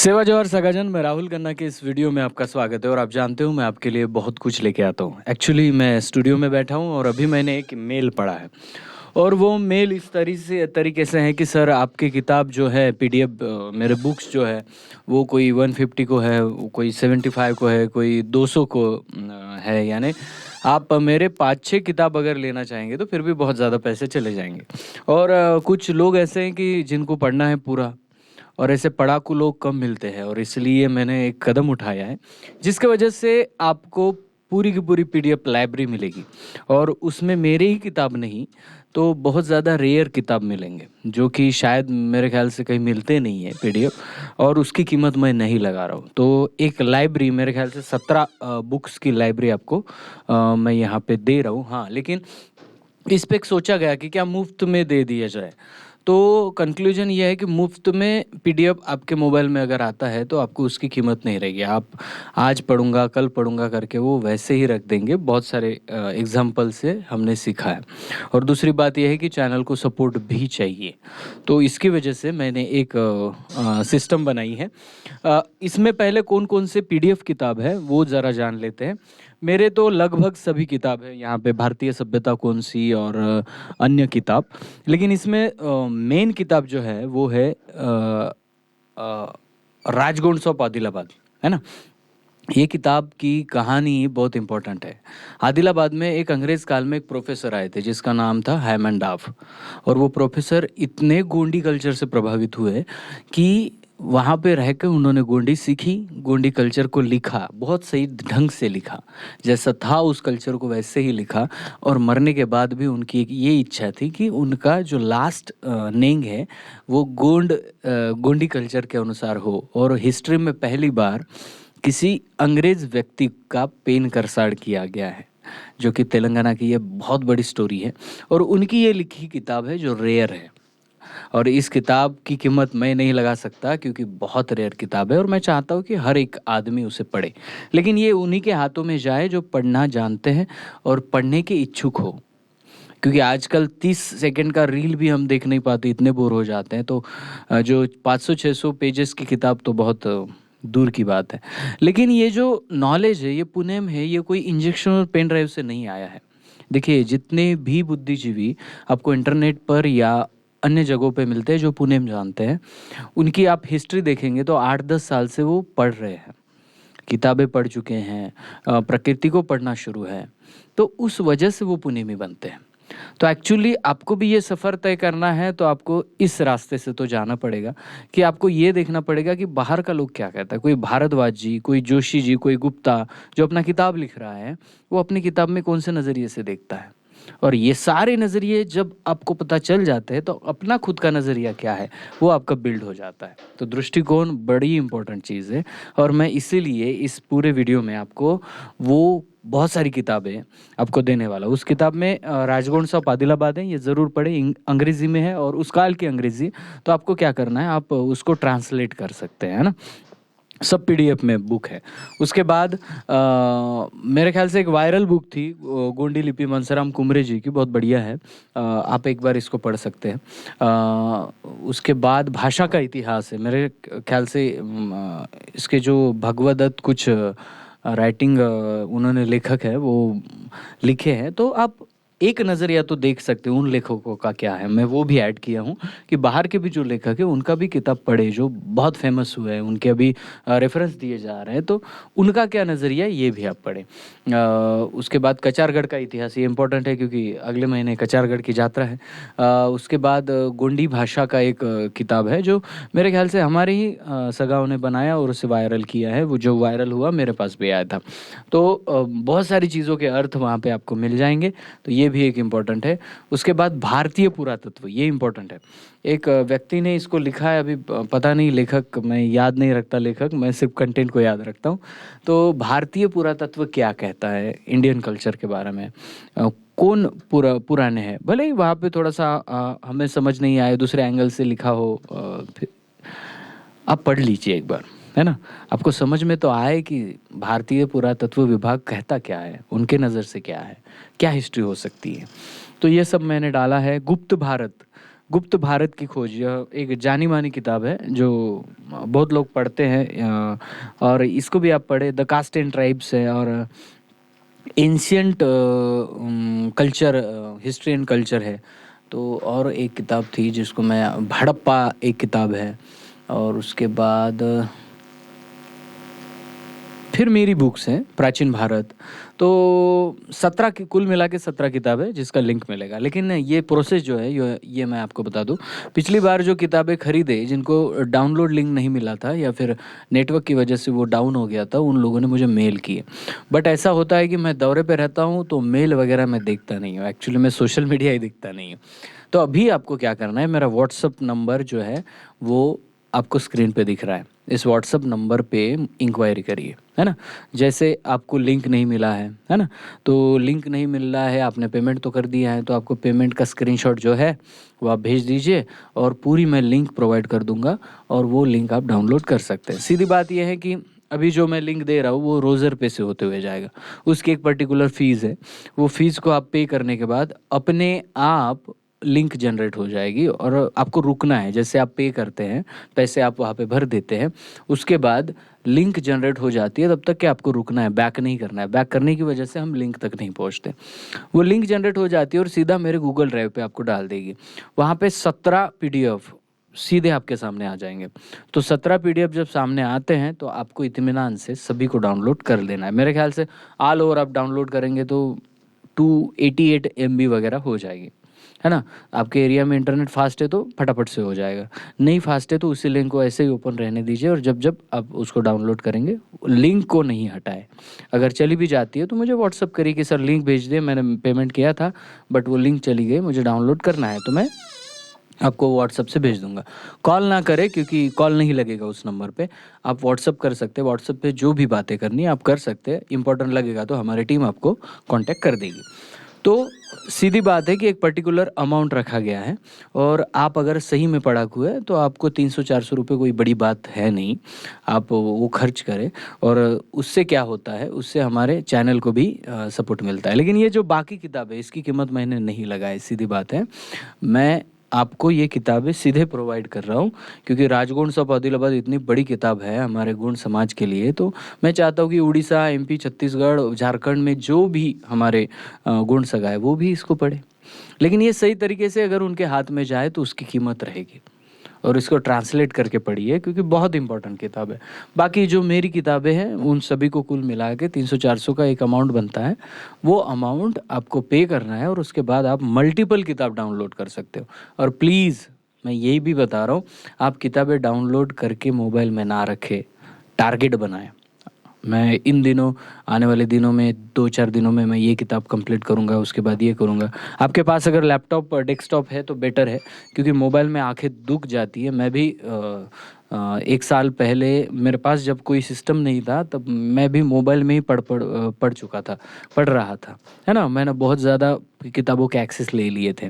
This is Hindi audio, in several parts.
सेवा जवाहर सगाजन, मैं राहुल खन्ना के इस वीडियो में आपका स्वागत है। और आप जानते हो मैं आपके लिए बहुत कुछ लेके आता हूँ। एक्चुअली मैं स्टूडियो में बैठा हूँ और अभी मैंने एक मेल पढ़ा है। और वो मेल इस तरीके से है कि सर आपकी किताब जो है पीडीएफ, मेरे बुक्स जो है वो कोई 150 को है, कोई 75 को है, कोई 200 को है। यानी आप मेरे 5-6 किताब अगर लेना चाहेंगे तो फिर भी बहुत ज़्यादा पैसे चले जाएंगे। और कुछ लोग ऐसे हैं कि जिनको पढ़ना है पूरा, और ऐसे पढ़ाकू लोग कम मिलते हैं। और इसलिए मैंने एक कदम उठाया है जिसकी वजह से आपको पूरी की पूरी पीडीएफ लाइब्रेरी मिलेगी। और उसमें मेरी ही किताब नहीं तो बहुत ज़्यादा रेयर किताब मिलेंगे जो कि शायद मेरे ख्याल से कहीं मिलते नहीं है पीडीएफ, और उसकी कीमत मैं नहीं लगा रहा हूँ। तो एक लाइब्रेरी, मेरे ख्याल से 17 बुक्स की लाइब्रेरी आपको मैं यहाँ पे दे रहा हूँ। हाँ, लेकिन इस पे एक सोचा गया कि क्या मुफ्त में दे दिया जाए। तो कंक्लूजन ये है कि मुफ्त में पीडीएफ आपके मोबाइल में अगर आता है तो आपको उसकी कीमत नहीं रहेगी। आप आज पढ़ूंगा कल पढ़ूंगा करके वो वैसे ही रख देंगे। बहुत सारे एग्जाम्पल से हमने सीखा है। और दूसरी बात यह है कि चैनल को सपोर्ट भी चाहिए, तो इसकी वजह से मैंने एक सिस्टम बनाई है। इसमें पहले कौन कौन से पीडीएफ किताब है वो ज़रा जान लेते हैं। मेरे तो लगभग सभी किताब है यहाँ पे, भारतीय सभ्यता कौन सी और अन्य किताब। लेकिन इसमें मेन किताब जो है वो है राजगोंड्स ऑफ आदिलाबाद, है ना। ये किताब की कहानी बहुत इम्पोर्टेंट है। आदिलाबाद में एक अंग्रेज़ काल में एक प्रोफेसर आए थे जिसका नाम था हैमंड डाफ। और वो प्रोफेसर इतने गोंडी कल्चर से प्रभावित हुए कि वहाँ पे रह कर उन्होंने गोंडी सीखी, गोंडी कल्चर को लिखा, बहुत सही ढंग से लिखा, जैसा था उस कल्चर को वैसे ही लिखा। और मरने के बाद भी उनकी एक ये इच्छा थी कि उनका जो लास्ट नेंग है वो गोंडी कल्चर के अनुसार हो। और हिस्ट्री में पहली बार किसी अंग्रेज व्यक्ति का पेन करसाड़ किया गया है, जो कि तेलंगाना की ये बहुत बड़ी स्टोरी है। और उनकी ये लिखी किताब है जो रेयर है। और इस किताब की कीमत मैं नहीं लगा सकता क्योंकि बहुत रेयर किताब है और मैं चाहता हूँ कि हर एक आदमी उसे पढ़े। लेकिन ये उन्हीं के हाथों में जाए जो पढ़ना जानते हैं और पढ़ने के इच्छुक हो। क्योंकि आजकल 30 सेकंड का रील भी हम देख नहीं पाते, इतने बोर हो जाते हैं। तो जो 500-600 पेजेस की किताब तो बहुत दूर की बात है। लेकिन ये जो नॉलेज है, ये पुणे में है, ये कोई इंजेक्शन और पेन ड्राइव से नहीं आया है। देखिए, जितने भी बुद्धिजीवी आपको इंटरनेट पर या अन्य जगहों पे मिलते हैं जो पुणे में जानते हैं, उनकी आप हिस्ट्री देखेंगे तो 8-10 साल से वो पढ़ रहे हैं, किताबें पढ़ चुके हैं, प्रकृति को पढ़ना शुरू है। तो उस वजह से वो पुणे में बनते हैं। तो एक्चुअली आपको भी ये सफ़र तय करना है तो आपको इस रास्ते से तो जाना पड़ेगा कि आपको ये देखना पड़ेगा कि बाहर का लोग क्या कहता है। कोई भारद्वाज जी, कोई जोशी जी, कोई गुप्ता जो अपना किताब लिख रहा है, वो अपनी किताब में कौन से नज़रिए से देखता है। और ये सारे नज़रिए जब आपको पता चल जाते हैं तो अपना खुद का नज़रिया क्या है वो आपका बिल्ड हो जाता है। तो दृष्टिकोण बड़ी इंपॉर्टेंट चीज़ है। और मैं इसीलिए इस पूरे वीडियो में आपको वो बहुत सारी किताबें आपको देने वाला हूँ। उस किताब में राजगोंड्स ऑफ आदिलाबाद है, ये ज़रूर पढ़ें, अंग्रेज़ी में है और उस काल की अंग्रेज़ी। तो आपको क्या करना है, आप उसको ट्रांसलेट कर सकते हैं, है ना। सब पीडीएफ में बुक है। उसके बाद मेरे ख्याल से एक वायरल बुक थी गोंडी लिपि मनसराम कुमरे जी की, बहुत बढ़िया है। आप एक बार इसको पढ़ सकते हैं। उसके बाद भाषा का इतिहास है, मेरे ख्याल से इसके जो भगवदत्त कुछ राइटिंग उन्होंने लेखक है वो लिखे हैं। तो आप एक नज़रिया तो देख सकते हो उन लेखकों का क्या है। मैं वो भी ऐड किया हूँ कि बाहर के भी जो लेखक है उनका भी किताब पढ़े जो बहुत फेमस हुए हैं, उनके अभी रेफरेंस दिए जा रहे हैं, तो उनका क्या नज़रिया है ये भी आप पढ़ें। उसके बाद कचारगढ़ का इतिहास, ये इम्पोर्टेंट है क्योंकि अगले महीने कचारगढ़ की यात्रा है। उसके बाद गोंडी भाषा का एक किताब है जो मेरे ख्याल से हमारे ही सगाओं ने बनाया और उसे वायरल किया है। वो जो वायरल हुआ मेरे पास भी आया था। तो बहुत सारी चीज़ों के अर्थ वहाँ पे आपको मिल जाएंगे, तो ये भी एक इम्पॉर्टेंट है। उसके बाद भारतीय पुरातत्व, ये इम्पोर्टेंट है। एक व्यक्ति ने इसको लिखा है, अभी पता नहीं लेखक, मैं याद नहीं रखता लेखक, मैं सिर्फ कंटेंट को याद रखता हूँ। तो भारतीय पुरातत्व क्या कहता है इंडियन कल्चर के बारे में, कौन पुराने हैं। भले ही वहाँ पे थोड़ा सा हमें समझ नहीं आए, दूसरे एंगल से लिखा हो, फिर आप पढ़ लीजिए एक बार, है ना। आपको समझ में तो आए कि भारतीय पुरातत्व विभाग कहता क्या है, उनके नज़र से क्या है, क्या हिस्ट्री हो सकती है। तो ये सब मैंने डाला है। गुप्त भारत, गुप्त भारत की खोज, यह एक जानी मानी किताब है जो बहुत लोग पढ़ते हैं, और इसको भी आप पढ़े। द कास्ट एंड ट्राइब्स है, और ancient culture, history and culture है। तो और एक किताब थी जिसको मैं, हड़प्पा एक किताब है, और उसके बाद फिर मेरी बुक्स हैं प्राचीन भारत। तो 17 की कुल मिला के 17 किताब है जिसका लिंक मिलेगा। लेकिन ये प्रोसेस जो है ये मैं आपको बता दूं, पिछली बार जो किताबें खरीदे जिनको डाउनलोड लिंक नहीं मिला था या फिर नेटवर्क की वजह से वो डाउन हो गया था, उन लोगों ने मुझे मेल किए। बट ऐसा होता है कि मैं दौरे पे रहता हूँ तो मेल वगैरह मैं देखता नहीं हूँ, एक्चुअली मैं सोशल मीडिया ही देखता नहीं हूँ। तो अभी आपको क्या करना है, मेरा व्हाट्सअप नंबर जो है वो आपको स्क्रीन पे दिख रहा है, इस व्हाट्सअप नंबर पे इंक्वायरी करिए, है ना। जैसे आपको लिंक नहीं मिला है ना, तो लिंक नहीं मिल रहा है, आपने पेमेंट तो कर दिया है, तो आपको पेमेंट का स्क्रीनशॉट जो है वो आप भेज दीजिए, और पूरी मैं लिंक प्रोवाइड कर दूंगा, और वो लिंक आप डाउनलोड कर सकते हैं। सीधी बात यह है कि अभी जो मैं लिंक दे रहा हूँ वो रोज़र पे से होते हुए जाएगा, उसकी एक पर्टिकुलर फ़ीस है। वो फ़ीस को आप पे करने के बाद अपने आप लिंक जनरेट हो जाएगी, और आपको रुकना है। जैसे आप पे करते हैं, पैसे आप वहाँ पे भर देते हैं, उसके बाद लिंक जनरेट हो जाती है, तब तक कि आपको रुकना है, बैक नहीं करना है। बैक करने की वजह से हम लिंक तक नहीं पहुँचते। वो लिंक जनरेट हो जाती है और सीधा मेरे गूगल ड्राइव पे आपको डाल देगी। वहाँ पे 17 PDF सीधे आपके सामने आ जाएंगे। तो 17 PDF जब सामने आते हैं तो आपको इत्मीनान से सभी को डाउनलोड कर लेना है। मेरे ख्याल से ऑल ओवर आप डाउनलोड करेंगे तो 288 MB वगैरह हो जाएगी, है ना। आपके एरिया में इंटरनेट फास्ट है तो फटाफट से हो जाएगा, नहीं फास्ट है तो उसी लिंक को ऐसे ही ओपन रहने दीजिए, और जब जब आप उसको डाउनलोड करेंगे लिंक को नहीं हटाए। अगर चली भी जाती है तो मुझे व्हाट्सअप करिए कि सर लिंक भेज दिए, मैंने पेमेंट किया था बट वो लिंक चली गई, मुझे डाउनलोड करना है, तो मैं आपको व्हाट्सअप से भेज दूंगा। कॉल ना करें क्योंकि कॉल नहीं लगेगा उस नंबर पे। आप व्हाट्सअप कर सकते हैं, व्हाट्सअप पे जो भी बातें करनी है आप कर सकते हैं। इंपॉर्टेंट लगेगा तो हमारी टीम आपको कांटेक्ट कर देगी। तो सीधी बात है कि एक पर्टिकुलर अमाउंट रखा गया है, और आप अगर सही में पढ़ाकू है तो आपको 300-400 रुपये कोई बड़ी बात है नहीं, आप वो खर्च करें। और उससे क्या होता है, उससे हमारे चैनल को भी सपोर्ट मिलता है। लेकिन ये जो बाकी किताब है इसकी कीमत मैंने नहीं लगाई, सीधी बात है। मैं आपको ये किताबें सीधे प्रोवाइड कर रहा हूँ क्योंकि राजगुण्स ऑफ आदिलाबाद इतनी बड़ी किताब है हमारे गुण समाज के लिए। तो मैं चाहता हूँ कि उड़ीसा, MP, छत्तीसगढ़, झारखंड में जो भी हमारे गुण सगा है वो भी इसको पढ़े। लेकिन ये सही तरीके से अगर उनके हाथ में जाए तो उसकी कीमत रहेगी, और इसको ट्रांसलेट करके पढ़िए क्योंकि बहुत इंपॉर्टेंट किताब है। बाकी जो मेरी किताबें हैं उन सभी को कुल मिला के 300-400 का एक अमाउंट बनता है। वो अमाउंट आपको पे करना है और उसके बाद आप मल्टीपल किताब डाउनलोड कर सकते हो। और प्लीज़ मैं यही भी बता रहा हूँ, आप किताबें डाउनलोड करके मोबाइल में ना रखें, टारगेट बनाएं। मैं इन दिनों, आने वाले दिनों में 2-4 दिनों में मैं ये किताब कंप्लीट करूँगा, उसके बाद ये करूँगा। आपके पास अगर लैपटॉप डेस्कटॉप है तो बेटर है क्योंकि मोबाइल में आंखें दुख जाती है। मैं भी 1 साल पहले मेरे पास जब कोई सिस्टम नहीं था तब मैं भी मोबाइल में ही पढ़ चुका था, पढ़ रहा था, है ना। मैंने बहुत ज़्यादा किताबों के एक्सेस ले लिए थे।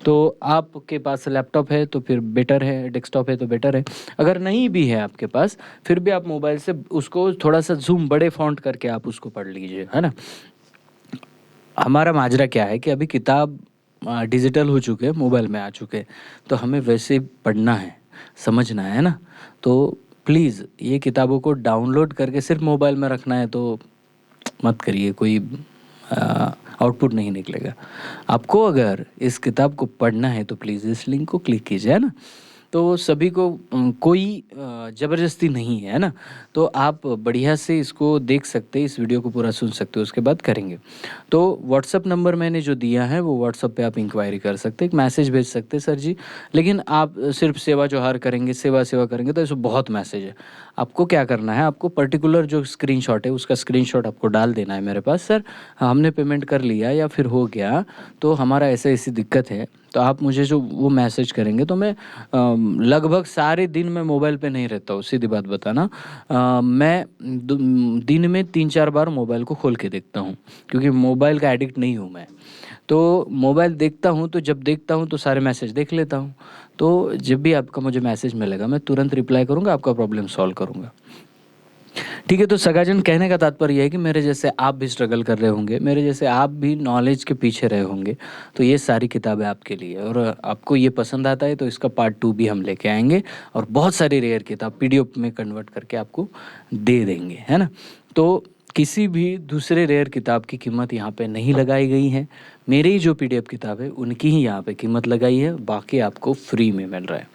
तो आपके पास लैपटॉप है तो फिर बेटर है, डेस्कटॉप है तो बेटर है। अगर नहीं भी है आपके पास फिर भी आप मोबाइल से उसको थोड़ा सा जूम बड़े फॉन्ट करके आप उसको पढ़ लीजिए, है ना। हमारा माजरा क्या है कि अभी किताब डिजिटल हो चुके हैं, मोबाइल में आ चुके हैं, तो हमें वैसे पढ़ना है, समझना है ना। तो प्लीज़ ये किताबों को डाउनलोड करके सिर्फ मोबाइल में रखना है तो मत करिए, कोई आउटपुट नहीं निकलेगा। आपको अगर इस किताब को पढ़ना है तो प्लीज़ इस लिंक को क्लिक कीजिए, है ना। तो सभी को कोई ज़बरदस्ती नहीं है ना। तो आप बढ़िया से इसको देख सकते हैं, इस वीडियो को पूरा सुन सकते हो, उसके बाद करेंगे। तो व्हाट्सअप नंबर मैंने जो दिया है वो व्हाट्सअप पे आप इंक्वायरी कर सकते हैं, एक मैसेज भेज सकते हैं, सर जी। लेकिन आप सिर्फ सेवा जोहार करेंगे, सेवा करेंगे तो इसमें बहुत मैसेज है। आपको क्या करना है, आपको पर्टिकुलर जो स्क्रीनशॉट है उसका स्क्रीनशॉट आपको डाल देना है मेरे पास, सर हमने पेमेंट कर लिया या फिर हो गया तो हमारा ऐसी दिक्कत है। तो आप मुझे जो वो मैसेज करेंगे तो मैं लगभग सारे दिन मैं मोबाइल पे नहीं रहता हूँ, सीधी बात बताना। मैं दिन में 3-4 बार मोबाइल को खोल के देखता हूँ क्योंकि मोबाइल का एडिक्ट नहीं हूँ मैं। तो मोबाइल देखता हूँ तो जब देखता हूँ तो सारे मैसेज देख लेता हूँ। तो जब भी आपका मुझे मैसेज मिलेगा मैं तुरंत रिप्लाई करूँगा, आपका प्रॉब्लम सॉल्व करूँगा। ठीक है, तो सगाजन कहने का तात्पर्य यह है कि मेरे जैसे आप भी स्ट्रगल कर रहे होंगे, मेरे जैसे आप भी नॉलेज के पीछे रहे होंगे, तो ये सारी किताबें आपके लिए है। और आपको ये पसंद आता है तो इसका पार्ट 2 भी हम लेके आएंगे और बहुत सारी रेयर किताब पीडीएफ में कन्वर्ट करके आपको दे देंगे, है ना। तो किसी भी दूसरे रेयर किताब की कीमत यहाँ पे नहीं लगाई गई है, मेरी जो पीडीएफ किताब है उनकी ही यहाँ पे कीमत लगाई है, बाकी आपको फ्री में मिल रहा है।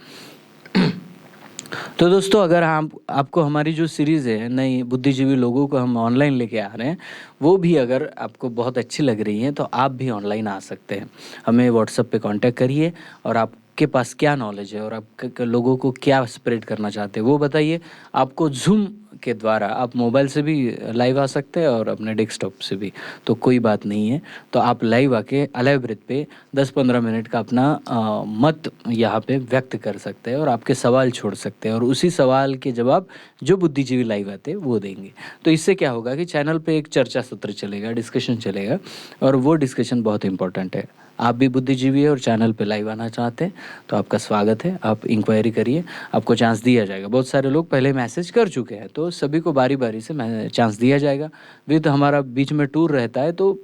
तो दोस्तों, अगर आपको हमारी जो सीरीज़ है नई बुद्धिजीवी लोगों को हम ऑनलाइन लेके आ रहे हैं, वो भी अगर आपको बहुत अच्छी लग रही है तो आप भी ऑनलाइन आ सकते हैं। हमें व्हाट्सएप पे कांटेक्ट करिए और आपके पास क्या नॉलेज है और आप लोगों को क्या स्प्रेड करना चाहते हैं वो बताइए। आपको जूम के द्वारा आप मोबाइल से भी लाइव आ सकते हैं और अपने डेस्कटॉप से भी, तो कोई बात नहीं है। तो आप लाइव आके अलाइव ब्रेथ पे 10-15 मिनट का अपना मत यहाँ पे व्यक्त कर सकते हैं और आपके सवाल छोड़ सकते हैं और उसी सवाल के जवाब जो बुद्धिजीवी लाइव आते हैं वो देंगे। तो इससे क्या होगा कि चैनल पे एक चर्चा सत्र चलेगा, डिस्कशन चलेगा और वो डिस्कशन बहुत इंपॉर्टेंट है। आप भी बुद्धिजीवी है और चैनल पे लाइव आना चाहते हैं तो आपका स्वागत है, आप इंक्वायरी करिए, आपको चांस दिया जाएगा। बहुत सारे लोग पहले मैसेज कर चुके हैं तो सभी को बारी बारी से चांस दिया जाएगा। विद हमारा बीच में टूर रहता है तो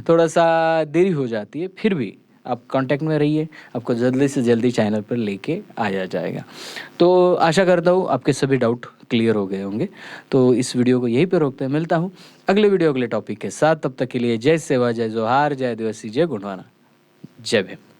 थोड़ा सा देरी हो जाती है, फिर भी आप कांटेक्ट में रहिए, आपको जल्दी से जल्दी चैनल पर लेके आया जाएगा। तो आशा करता हूँ आपके सभी डाउट क्लियर हो गए होंगे। तो इस वीडियो को यहीं पे रोकते हैं, मिलता हूँ अगले वीडियो अगले टॉपिक के साथ। तब तक के लिए जय सेवा, जय जोहार, जय आदिवासी, जय गोंडवाना, जय भीम।